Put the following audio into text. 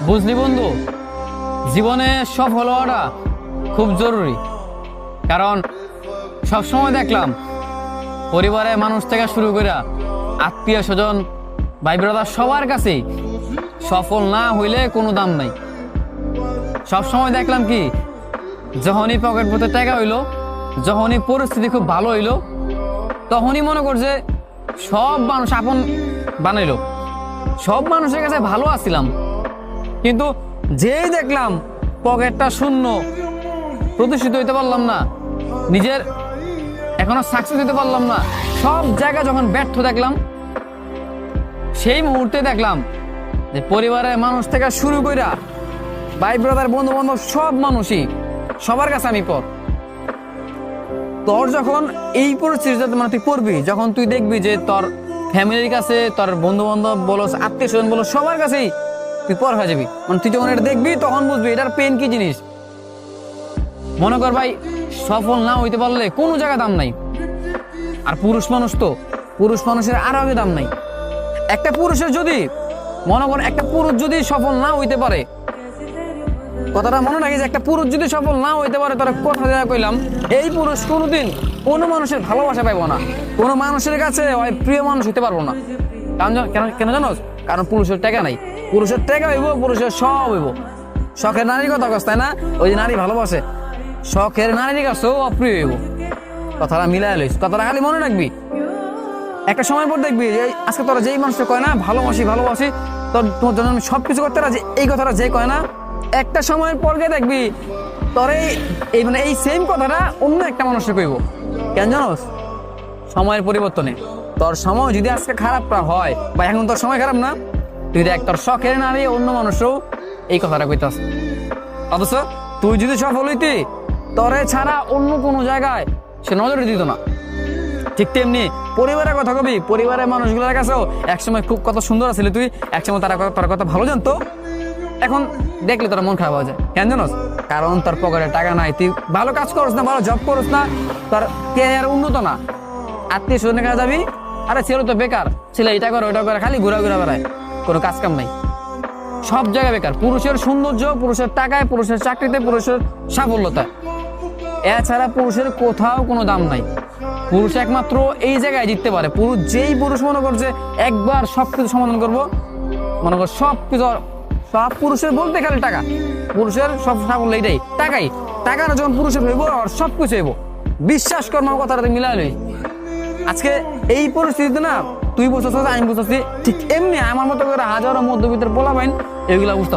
বুঝলি বন্ধু, জীবনে সফল হওয়াটা খুব জরুরি। কারণ সবসময় দেখলাম পরিবারের মানুষ থেকে শুরু করে আত্মীয় স্বজন ভাই ব্রাদার সবার কাছেই সফল না হইলে কোনো দাম নাই। সবসময় দেখলাম কি, যখনই পকেট পথে টাকা হইলো, যখনই পরিস্থিতি খুব ভালো হইলো, তখনই মনে করছে সব মানুষ আপন বানাইলো, সব মানুষের কাছে ভালো আছিলাম। কিন্তু যেই দেখলাম পকেটটা শূন্য, প্রতিষ্ঠিত হইতে পারলাম না, নিজের এখনো সাকসেস হইতে পারলাম না, সব জায়গা যখন ব্যর্থ দেখলাম, সেই মুহূর্তে দেখলাম যে পরিবারের মানুষ থেকে শুরু কইরা ভাই ব্রাদার বন্ধু বান্ধব সব মানুষই, সবার কাছে আমি পর। তোর যখন এই পরিস্থিতিতে মানে তুই পড়বি, যখন তুই দেখবি যে তোর ফ্যামিলির কাছে, তোর বন্ধু বান্ধব বলো, আত্মীয় স্বজন বলো, সবার কাছেই তুই পর হয়ে যাবি। মানে তুই যখন এটা দেখবি তখন বুঝবি এটার পেন কি জিনিস। মনে কর ভাই, সফল না হইতে পারলে কোনো জায়গা দাম নাই। আর পুরুষ মানুষ তো, পুরুষ মানুষের আরো আগে দাম নাই। একটা পুরুষের যদি মনে কর, একটা পুরুষ যদি সফল না হইতে পারে, কথাটা মনে রাখি যে একটা পুরুষ যদি সফল না হইতে পারে, তার কথা দেওয়া কইলাম, এই পুরুষ কোনোদিন কোনো মানুষের ভালোবাসা পাইব না, কোনো মানুষের কাছে প্রিয় মানুষ হইতে পারবো না। কারণ কেন জানো? কারণ পুরুষের টাকা নাই। পুরুষের টাকা হইব, পুরুষের সব হইব। শখের নারীর কথা কস, তাই না? ওই যে নারী ভালোবাসে, শখের নারীর কাছেও অপ্রিয় হইব। কথাটা মিলাই লইস, কথাটা খালি মনে রাখবি। একটা সময় পর দেখবি যে আজকে তোরা যেই মানুষটা কয় না ভালোবাসি ভালোবাসি, তোর জন্য আমি সবকিছু করতে রাজি, এই কথাটা যে কয় না, একটা সময়ের পর গিয়ে দেখবি তোর এই মানে এই সেম কথাটা অন্য একটা মানুষকে কইব। কেন জানোস? সময়ের পরিবর্তনে তোর সময় যদি আজকে খারাপ হয়, বা এখন তোর সময় খারাপ না, তুই দেখ তোর শখের নারী অন্য মানুষও এই কথাটা কইতাস। অথচ তুই যদি সফল হইতি, তোরে ছাড়া অন্য কোনো জায়গায় সে নজরে দিত না। ঠিক তেমনি পরিবারের কথা কবি, পরিবারের মানুষগুলোর কাছেও একসময় খুব কত সুন্দর আছিলি তুই, একসময় তোর কথা ভালো জানতো, এখন দেখলে তোর মন খারাপ হয়ে যায়। কেন জানোস? কারণ তোর পকেটে টাকা নাই, তুই ভালো কাজ করছ না, ভালো জব করছ না, তোর ক্যারিয়ার উন্নত না। আত্মীয় স্বজনের কাছে যাবি, আরে ছেলে তো বেকার, ছেলে এটা করে ওটা করে, খালি ঘুরা ঘুরা বেড়ায়, কোনো কাজ কাম নাই, সব জায়গায় বেকার। পুরুষের সৌন্দর্য, পুরুষের টাকায়, পুরুষের চাকরিতে, পুরুষের সাফল্যতায়, এছাড়া পুরুষের কোথাও কোনো দাম নাই। পুরুষ একমাত্র এই জায়গায় জিততে পারে। পুরুষ যেই পুরুষ মনে করছে একবার সবকিছু সমাধান করবো, মনে কর সবকিছু, সব পুরুষের বলতে খালি টাকা, পুরুষের সব সাফল্য এইটাই, টাকাই। টাকা না যখন পুরুষের হইব, আর সবকিছু হইব। বিশ্বাস কর, আমার কথাটা মিলাই লই। আজকে এই পরিস্থিতিতে না তুই বুঝতেছিস, আমি বুঝতেছি, ঠিক এমনি আমার মতো করে হাজারো মধ্যবিত্তের পোলাপাইন এগুলা বুঝতে